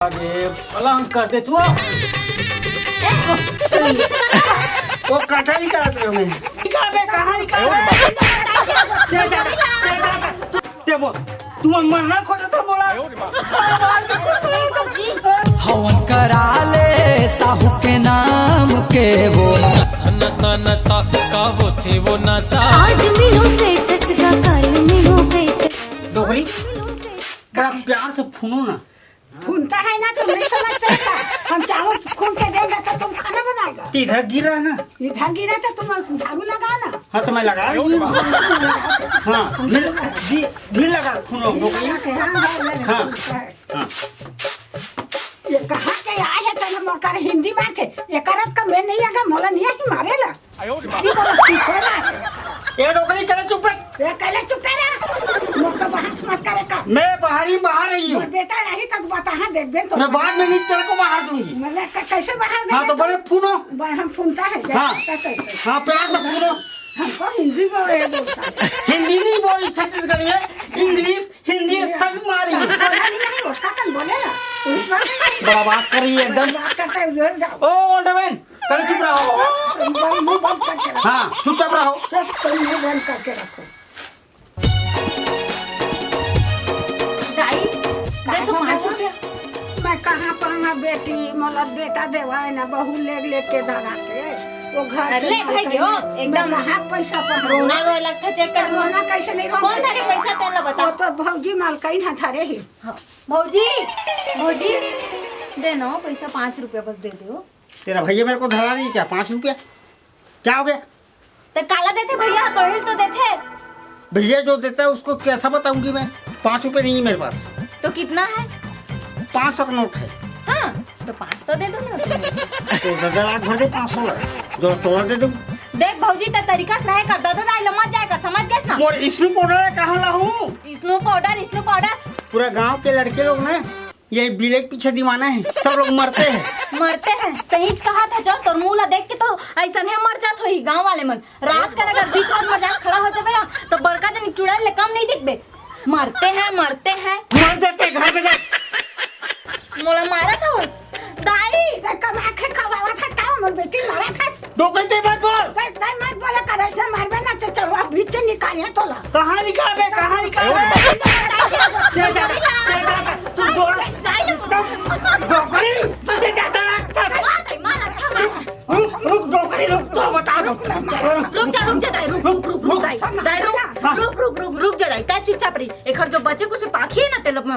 अरे पलंग कर दे छुआ वो कटा निकाल दे मैं निकाल दे कहां निकाल दे तू मरना खोजा था बोला हवन करा ले साहू के नाम के वो नशा नशा नशा का वो थे वो नशा। आज मिलो स्टेटस का कल मिलो स्टेटस। डोगरी बड़ा प्यार से फूनो ना फूनता है ना तो नहीं समझते का हम चावल फून के देंगे तो तुम खाना बनाएगा। इधर गिरा ना इधर गिरा तो तुम झाड़ू लगा ना। हाँ तो मैं लगा हाँ धीरे लगा फूनो डोगरी हाँ हाँ ये कहाँ के आए हैं तने मकर हिंदी में थे ये करत का मैं नहीं आगा मोला नहीं ही मारेला अभी बोला सीखोला ये डोगरी करे चुप ये कहले चुप रहा मुझको बहस मत करे का मैं बाहर रही हूँ बेटा यही तक बता हाँ देख बे तो मैं बाद में नहीं तेरे को बाहर दूंगी। मतलब कैसे बाहर दे हाँ तो बड़े फूनो हम फूनता है हाँ हाँ प्यार से फूनो हमको हिंदी बोलता हिंदी नहीं बोली छत्तीसगढ़ी है इंग्लिश हिंदी सब मारी नहीं उसका कल बोलेगा बड़ा बात कर रही है एकदम बात करता है जोर जाओ ओ वंडरमैन कल चुप रहो मुंह बंद करके रखो हाँ चुपचाप रहो सब तुम मुंह बंद करके रखो दाई दे तो 5 रुपया। मैं कहाँ पर बेटी मोला बेटा देवा है ना बहू ले के धरा के वो घर ले भाई दियो, एकदम। हाथ पैसा पर रोना रोए लगता चेक कर रोना कैसे नहीं रोना कौन थारे पैसा तेन ला बता। वो तो भौजी मालकई ना थारे ही हाँ, भौजी भौजी दे ना पैसा 5 रुपया बस दे दो। तेरा भैया मेरे को धरा नहीं क्या 5 रुपया क्या हो गया तो काला देते भैया कहल तो देते भैया जो देता है उसको कैसा बताऊंगी मैं 5 रुपये नहीं है मेरे पास तो कितना है 500 का नोट है हाँ तो 500 दे दो ना तुम्हें। तो लाख भर दे 500 जो तोड़ा दे दूँ देख भौजी तो तरीका से रहेगा दो ना लमट जाएगा समझ गए ना। मोर स्नू पाउडर कहाँ लाऊं स्नो पाउडर पूरा गांव के लड़के लोग ना ये बिले के पीछे दीवाना है सब लोग मरते हैं सही कहा था जो तोर मुंह ला देख के तो ऐसा नहीं मर जात होई गांव वाले मन रात का अगर बीच रात मर जात खड़ा हो जाबे ना तो बड़का जन चुड़ैल ले कम नहीं दिखबे मरते हैं मर जाते घर पे जा मोला मारा था उस दाई कमा के खवावा था का मोर बेटी मारा था डोकरे ते मत बोल नहीं मत बोला करे से मारबे ना तो चलवा बीच से निकालिए तोला कहाँ निकाल दे तू बोल डोकरी तुझे ज्यादा रुक डोकरी रुक तो बता दो रुक जा दाई ता चुपचाप रही एकर जो बच्चे को से पाखी है ना तेल में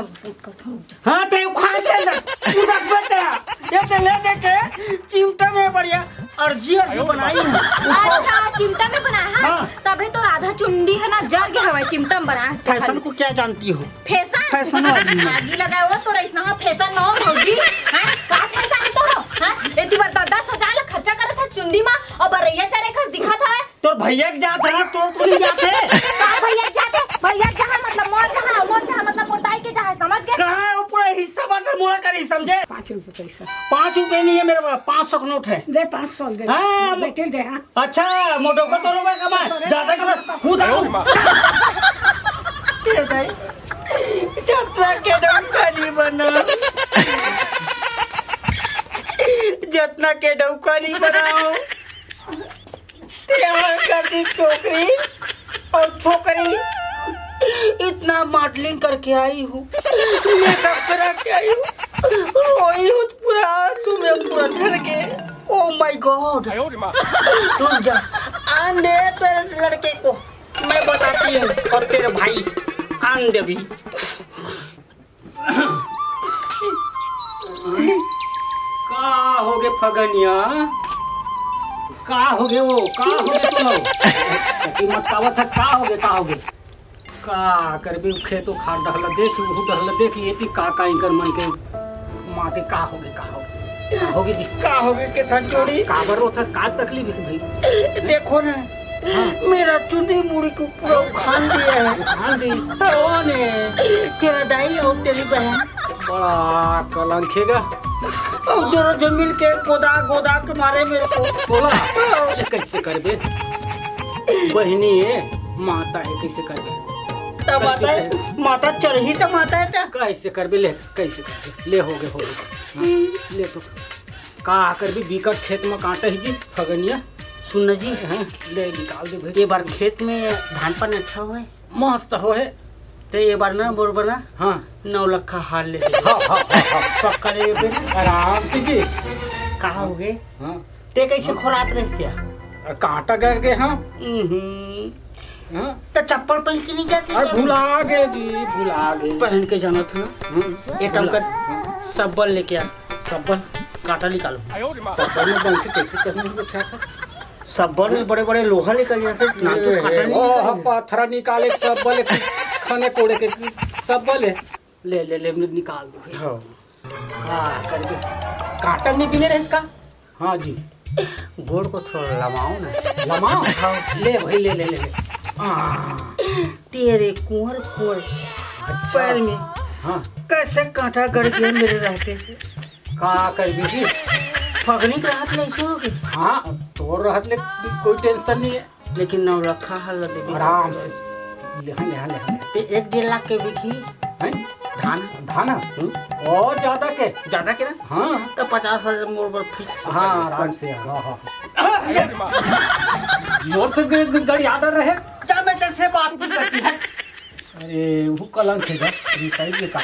हाँ ते खा दे तू रख बेटा ये ते ले दे के चिमटा में बढ़िया अर्जी बनाई है अच्छा चिमटा में बनाया है हाँ। तभी तो राधा चुंडी है ना जल गया हवा चिमटा में बनाया फैशन को क्या जानती हो फैशन आगी लगाए हो तो रईस ना फैशन ना भौजी हैं का फैशन है तो हैं एती बार 10,000 ला खर्चा करे था चुंडी में और बरैया चारे खस दिखा था तो भैया के जात है ना तो तू नहीं जाते का भैया जाते भैया जहां मतलब मोर जहां मतलब मोटाई के जहां समझ गए कहाँ है वो पूरा हिस्सा बांट मोड़ा करी समझे 5 रुपए पैसा 5 रुपए नहीं है मेरे पास 500 का नोट है दे 500 दे हाँ, बेटी दे हाँ अच्छा मोटो को तो रुपए कमा ज्यादा कमा खुद आओ ये दाई जतना के डौका नहीं बना जतना के डौका नहीं बनाओ तैयार कर दी टोकरी और छोकरी इतना मॉडलिंग करके आई हूँ मेकअप करा के आई हूँ रोई हूँ पूरा आंसू में पूरा झड़ के ओ माय गॉड रुक जा आन दे तेरे लड़के को मैं बताती हूँ और तेरे भाई आन दे भी का हो गए फगनिया का हो गए वो का हो गए तुम लोग मत कावत है का हो गए का करबे खेतो खाद डहला देख ये ती का इंकर मन के माते का हो गए जी का हो गए के था जोड़ी का बर होता का तकलीफ है भाई देखो ना हाँ। मेरा चुंदी मुड़ी को पूरा उखान दिया है उखान दी कौन है तेरा दाई और तेरी बहन बड़ा कलंखेगा और दोनों जो मिल के गोदा के मारे मेरे को बोला कैसे करबे बहनी है माता है कैसे करबे तब माता माता चढ़ी तो माता है तो कैसे करबे ले, कैसे करबे ले हो गए हाँ, ले तो का करबे बीकट खेत में कांटे ही जी फगनिया सुन जी हाँ, ले निकाल दे भाई। ये बार खेत में धान पान अच्छा हुआ है मस्त हो है तो ये बार ना बरोबर ना हाँ 9 लाख का हाल ले हाँ हाँ हाँ पक्का ले पे ना आराम से जी कहाँ हो गए हाँ ते कैसे खोरात रहे थे और कांटा गर गए हाँ हाँ तो चप्पल पहन के नहीं जाते अरे भुला गए जी भुला गए पहन के जाना था ना एक काम कर सब्बल लेके आ सब्बल कांटा निकालो सब्बल में बंद कैसे करने में बैठा था सब्बल में बड़े बड़े लोहा निकल जाते ना तो कांटा नहीं ओह निकलेगा। पत्थर निकाले सब्बल खाने कोड़े के सब्बल ले ले ले निकाल दो भाई। हाँ हाँ करके कांटा नहीं पीने रहे इसका हाँ जी गोड़ को थोड़ा लमाओ ना लमाओ हाँ ले भाई ले ले ले ले तेरे कुंवर कुंवर पैर में हाँ कैसे कांटा गड़ गया मेरे रहते का कर दीजिए फगनी के हाथ ले ऐसे हो गए हाँ तो रहत ले कोई टेंशन नहीं है लेकिन 9 लाख का हाल दे आराम से ले हाँ ले हाँ ले हाँ ते 1-1.5 लाख के बिकी हैं? धान धाना और ज्यादा के ज्यादा के ना हाँ तो 50,000 मोर पर फिक्स हाँ आराम से हाँ जोर से गाड़ी आदर रहे जा मैं तेरे से बात नहीं करती है अरे वो कलंक है साइड में का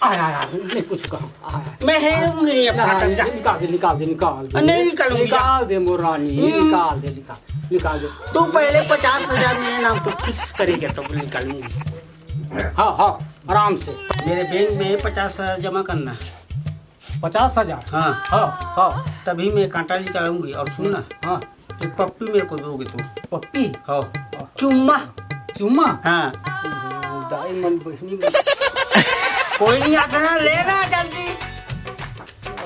आया आया नहीं कुछ कहा आया मैं है नहीं अपना जा निकाल दे निकाल दे निकाल दे नहीं निकालूंगी निकाल दे मोरानी निकाल दे निकाल दे तू पहले 50,000 मेरे नाम पर फिक्स करेगा तब निकालूंगी हाँ हाँ आराम से मेरे बैंक में 50,000 जमा करना 50,000 हाँ हाँ हाँ तभी मैं कांटा निकालूंगी और सुनना हाँ एक पप्पी मेरे को दोगे तू पप्पी हाँ चुम्मा चुम्मा हाँ डायमंड बहनी कोई नहीं आता ना लेना जल्दी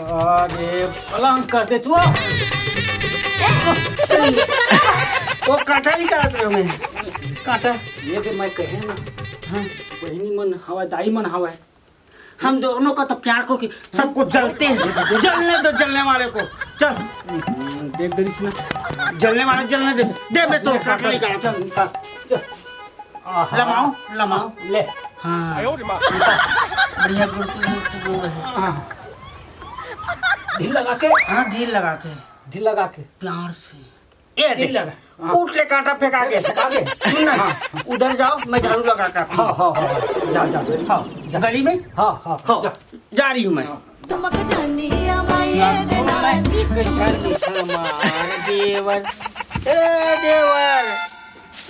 अरे पलंग कर दे चुआ वो कांटा निकालते हो मैं कांटा ये भी मैं कहे ना हाँ बहनी मन हवा दाई मन हवा हम दोनों का तो प्यार को कि सबको जलते हैं जलने दो जलने वाले को चल देख दरिस ना जलने वाले जलने दे मैं तो कांटा निकाल चल निकाल चल लमाओ लमाओ ले हाँ बढ़िया गुड़ है हाँ ढील लगा के हाँ ढील लगा के ढील लगा के प्यार से ये ढील लगा हाँ। उठ ले कांटा फेंका के आगे सुन ना उधर जाओ मैं झाड़ू लगा कर हाँ हाँ हाँ जा जा हाँ जा गली में हाँ हाँ हाँ जा जा रही हूँ मैं देवर देवर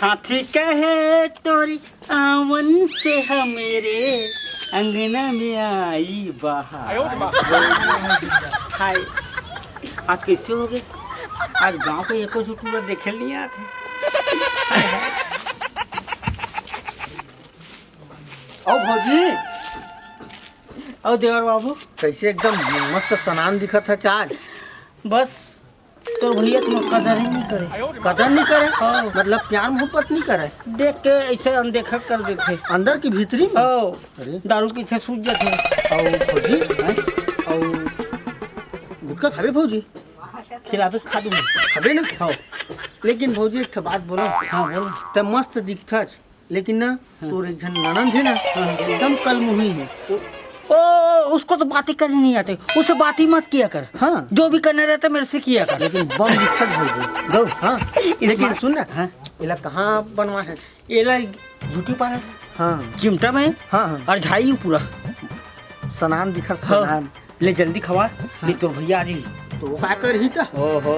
हाथी कहे तोरी आवन से हमेरे अंगना में आई बहार हाय आज कैसे हो गए आज गांव के एको झूठूरा देखे नहीं आते ओ भौजी और देवर बाबू कैसे एकदम मस्त सनान दिखत है आज बस तो भैया तुम कदर ही नहीं करे कदर नहीं करे हाँ। मतलब प्यार मोहब्बत नहीं करे देख के ऐसे अनदेखा कर देते अंदर की भीतरी में ओ अरे दारू पीछे सूझ जाते और फौजी और गुटका खाबे फौजी खिलाफे खा दूंगा खाबे ना हाँ लेकिन फौजी एक ठो बात बोलो हाँ बोलो तब मस्त दिखता लेकिन ना तोर एक जन ननन है ना एकदम कलमुही है ओ उसको तो बातें करनी नहीं आते उससे बात ही मत किया कर हाँ जो भी करना रहता मेरे से किया कर लेकिन बम दिखता फौजी गो हाँ लेकिन सुन ना हाँ इला कहाँ बनवा है ये ला ब्यूटी पार्लर हाँ चिमटा में हाँ हाँ और झाई पूरा सनान दिखत हाँ। सनान ले जल्दी खवा नहीं तो भैया आ रही तो वो का कर ही था ओहो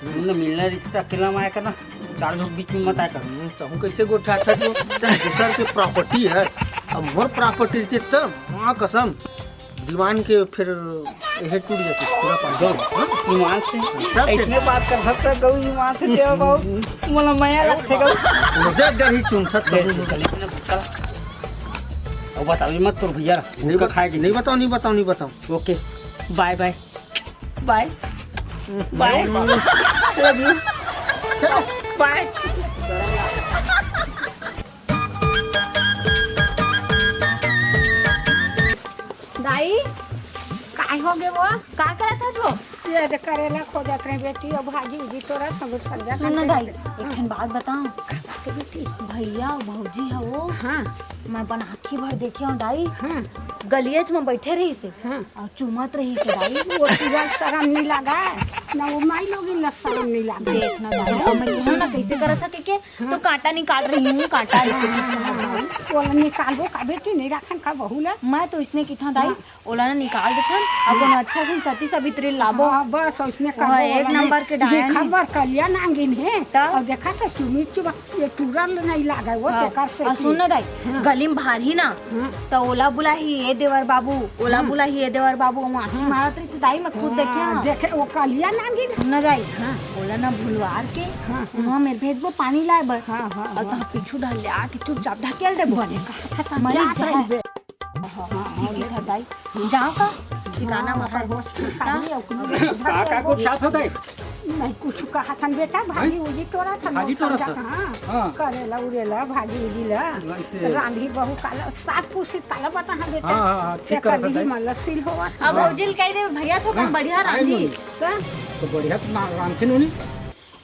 तुमने मिलना रिश्ता अकेला में आया करना 4 लोग बीच में मत आया कर तो हम कैसे गोठा था जो दूसर के प्रॉपर्टी है अब मोर प्रॉपर्टी रहते तब वहाँ कसम दीवान के फिर यह टूट जाती पूरा पानी ईमान से इतने बात कर सकता गौ ईमान से देव बाबू मोला माया लगते गौ देख डर ही चुन था चले चला अब बताओ मत तो भैया नहीं का खाएगी नहीं बताओ नहीं बताओ नहीं बताओ okay bye bye bye bye love you चलो बाय दाई काय हो गए वो का करत है जो ये दे करेला खोजत रहे बेटी और भाजी उजी तोरा सब सजा सुन ना भाई एक ठन बात बताऊं बेटी। भैया और भौजी है वो हाँ मैं बन आँखी भर देखे हूँ दाई हाँ गलियज में बैठे रही से हाँ। और चुमत रही से दाई वो तुझा शर्म नहीं लगा ना वो माई लोगी ना शर्म नहीं लगा। देखना दाई और मैं कहूँ ना कैसे करा था के तो कांटा निकाल रही हूँ कांटा वो निकालबो का बेटी नहीं रखन का बहुला। मैं तो इसने कितना दाई ओला ना निकाल देथन अपन अच्छा से सती सावित्री लाबो हाँ, बस उसने वह एक नंबर के डायन है। खबर कलिया नांगिन है तब? और देखा तो चुमी चुबा ये तुरल नहीं लागा वो तेकर से और सुन ना दाई गली में भारी ना तो ओला बुला ही ये देवर बाबू ओला बुला ही ये देवर बाबू वहाँ आँखी मारत रही तो दाई मैं खुद देखे हाँ। देखे वो कलिया नांगिन सुन ना दाई ओला ना भुलवार के वहाँ मेरे भेज वो पानी लाए बर हाँ हाँ और तहाँ पीछू ढल आ के चुपचाप ढकेल दे बने मरी जात जाए रही बे। दाई जाओ का ठिकाना वहाँ का कुछ साथ होता है नहीं कुछ कहा था बेटा भाजी उजी तोरा था भाजी तोरा था? हाँ हाँ। करेला उरेला भाजी उजी ला वैसे। रांधी बहु काला साग पूसी काला बता हाँ बेटा हाँ, हाँ, ठीक करा था दाई। मतलब सील होवा अब भौजिल कह दे भैया तो कम बढ़िया रांधी तो बढ़िया राम थे नोनी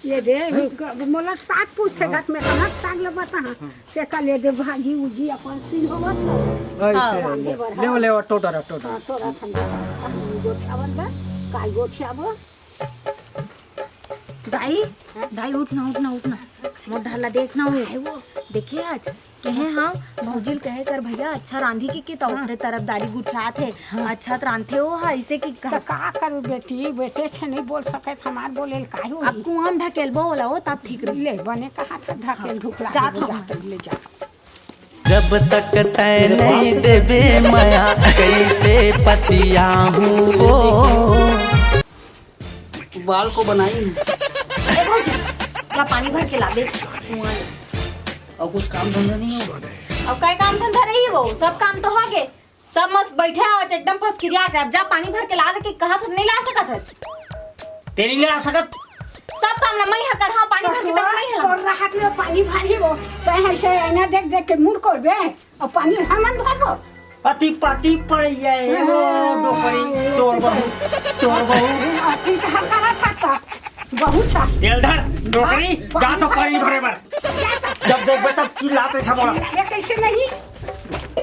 ये दे मोला साग पूछे गत में कहा साग ला बता हाँ से कल ये दे भाजी उजी अपन सील होवा ऐसे ले ले टोटरा हाँ तोरा ठंडा गोठियावन बा काय गोठियाबो दाई दाई उठना मोर ढाला देखना हुए है वो देखिए आज कहे हाँ भौजिल कहे कर भैया अच्छा रांधी की तो उतरे तरफदारी गुठरा थे अच्छा रांधे हो हाँ इसे की तो का करू बेटी बेटे छे नहीं बोल सके हमार बोले काहे हो अब कुआम ढकेलबो होला हो तब ठीक रही ले बने कहा था ढकेल ढुकला जा दे, तो। जा ले जा जब तक तय नहीं देवे माया कैसे पतिया हूँ वो। बाल को बनाई ए भौजी क्या पानी भर के ला दे कुआं ले। और कुछ काम धंधा नहीं हो। अब काय काम धंधा रही है वो सब काम तो हो गए सब मस्त बैठे हो एकदम फसकिरिया के अब जा पानी भर के ला दे के कहा तो नहीं ला सकत है तेरी ले आ सकत सब काम ला मैं हकर हाँ पानी भर के तक नहीं है और राहत में पानी भारी हो तो ऐसे ऐना देख देख के मुड़ कर बे और पानी हमन भरो अति पाटी पड़ जाए वो डोकरी तोड़ बहू अति कहा करा था बहुत सा तेलधर डोकरी जा तो पानी भरे बर जब देखबे तब चिल्लाते था बोला ये कैसे नहीं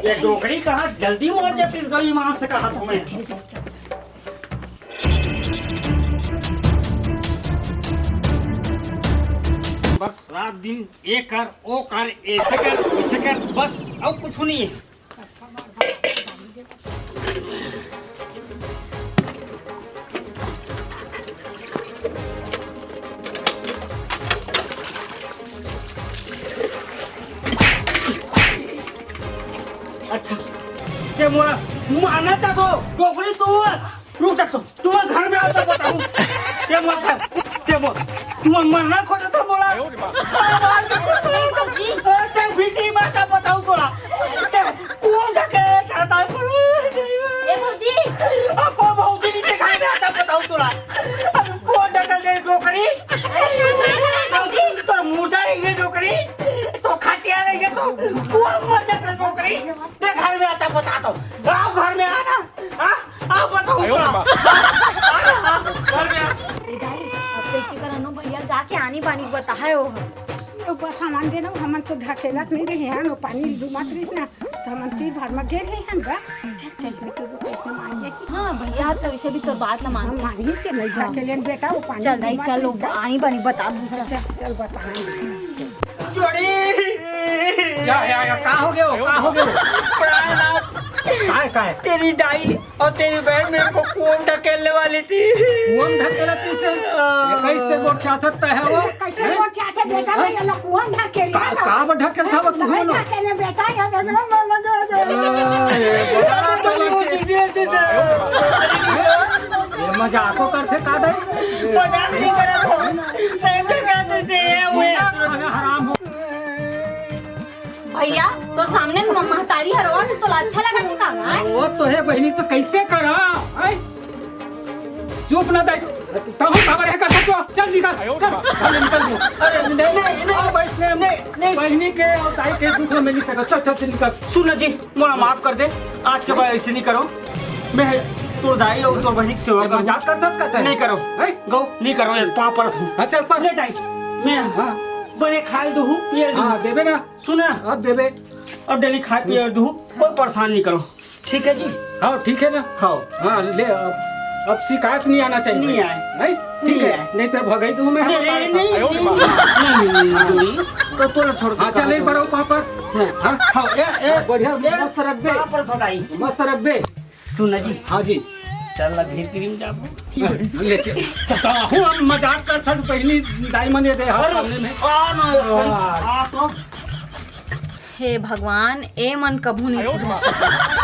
ये डोकरी कहा जल्दी मर जाती इस गई मां से कहा था मैं बस रात दिन ये कर वो कर ऐसे कर वैसे कर बस और कुछ नहीं है अच्छा ये मोरा माना था तो डोकरी तू रुक जा तुम घर में आता बताऊं ये मोरा तुम मरना खोजा था मोरा ते बीटी माता बताऊं तोरा कौन जाके करता है ए भौजी को भौजी नीचे घर में आता बताऊं तोरा कौन डकल दे डोकरी तो मुर्दा रहेंगे डोकरी तो खटिया रहेंगे तो कौन मर जाता डोकरी ते घर में आता बता दो आओ घर में आना आओ बताओ घर में ए दाई अब कैसे करनो भैया जाके आनी पानी बताए हो बस सामान देना हमन तो ढकेलत नहीं रहे हैं वो पानी डुमात रही ना तो हमन तीर भर में घेर रहे हैं बा चल बेटे वो कैसे मान जाए हाँ भैया तो वैसे भी तो बात ना हम मानते मान ही के नहीं ढकेलेन बेटा वो पानी चल दाई डुमात चलो रही ना। आनी पानी बता दूँ चल बताएंगे जोड़ी या का हो गया काय तेरी दाई और तेरी बहन मेरे को कौन ढकेलने वाली थी वो धकेला तुझसे ये कैसे गोठा थता है वो कैसे वो क्या था बेटा भाई अल्लाह कुआं ढकेल का ढकेल था वो तू हो नो ढकेले बेटा या ये मजाको करथे का दे मजाक नहीं कर रहा सही में कहते थे हराम हो भैया तो सामने महतारी हरवा तो अच्छा लगा चिका वो तो है बहनी तो कैसे करा चुप ना दे तब खबर है कर चल निकल चल निकल अरे नहीं वैष्णव बहनी के और दाई के दुख में मिल सका चल निकल सुन जी मोरा माफ कर दे आज के बाद ऐसे नहीं करो मैं तोर दाई और तोर बहन की सेवा करो। मजाक करता का नहीं करो गो नहीं करो ये पाँव पर हाँ चल पर ले दाई मैं हाँ बने खाए दूँ पिए दूँ हाँ देवे ना सुना अब देवे अब डेली खाए पिए दूँ कोई परेशान नहीं करो ठीक है जी हाँ ठीक है ना हाँ हाँ ले अब शिकायत नहीं आना चाहिए नहीं आए नहीं ठीक नहीं है आए। नहीं तो भगाई दूँ मैं नहीं तो तोला छोड़ हाँ चल एक बार वहाँ पर हाँ हाँ बढ़िया मस्त रख दे पर थोड़ाई मस्त रख दे सुना जी हाँ जी चल घेर क्रीम जाबो ले चलता हूँ अब मजाक करता तो पहली डायमंड ये दे हाथ सामने में आ तो हे भगवान ए मन कभू नहीं सुधर सकता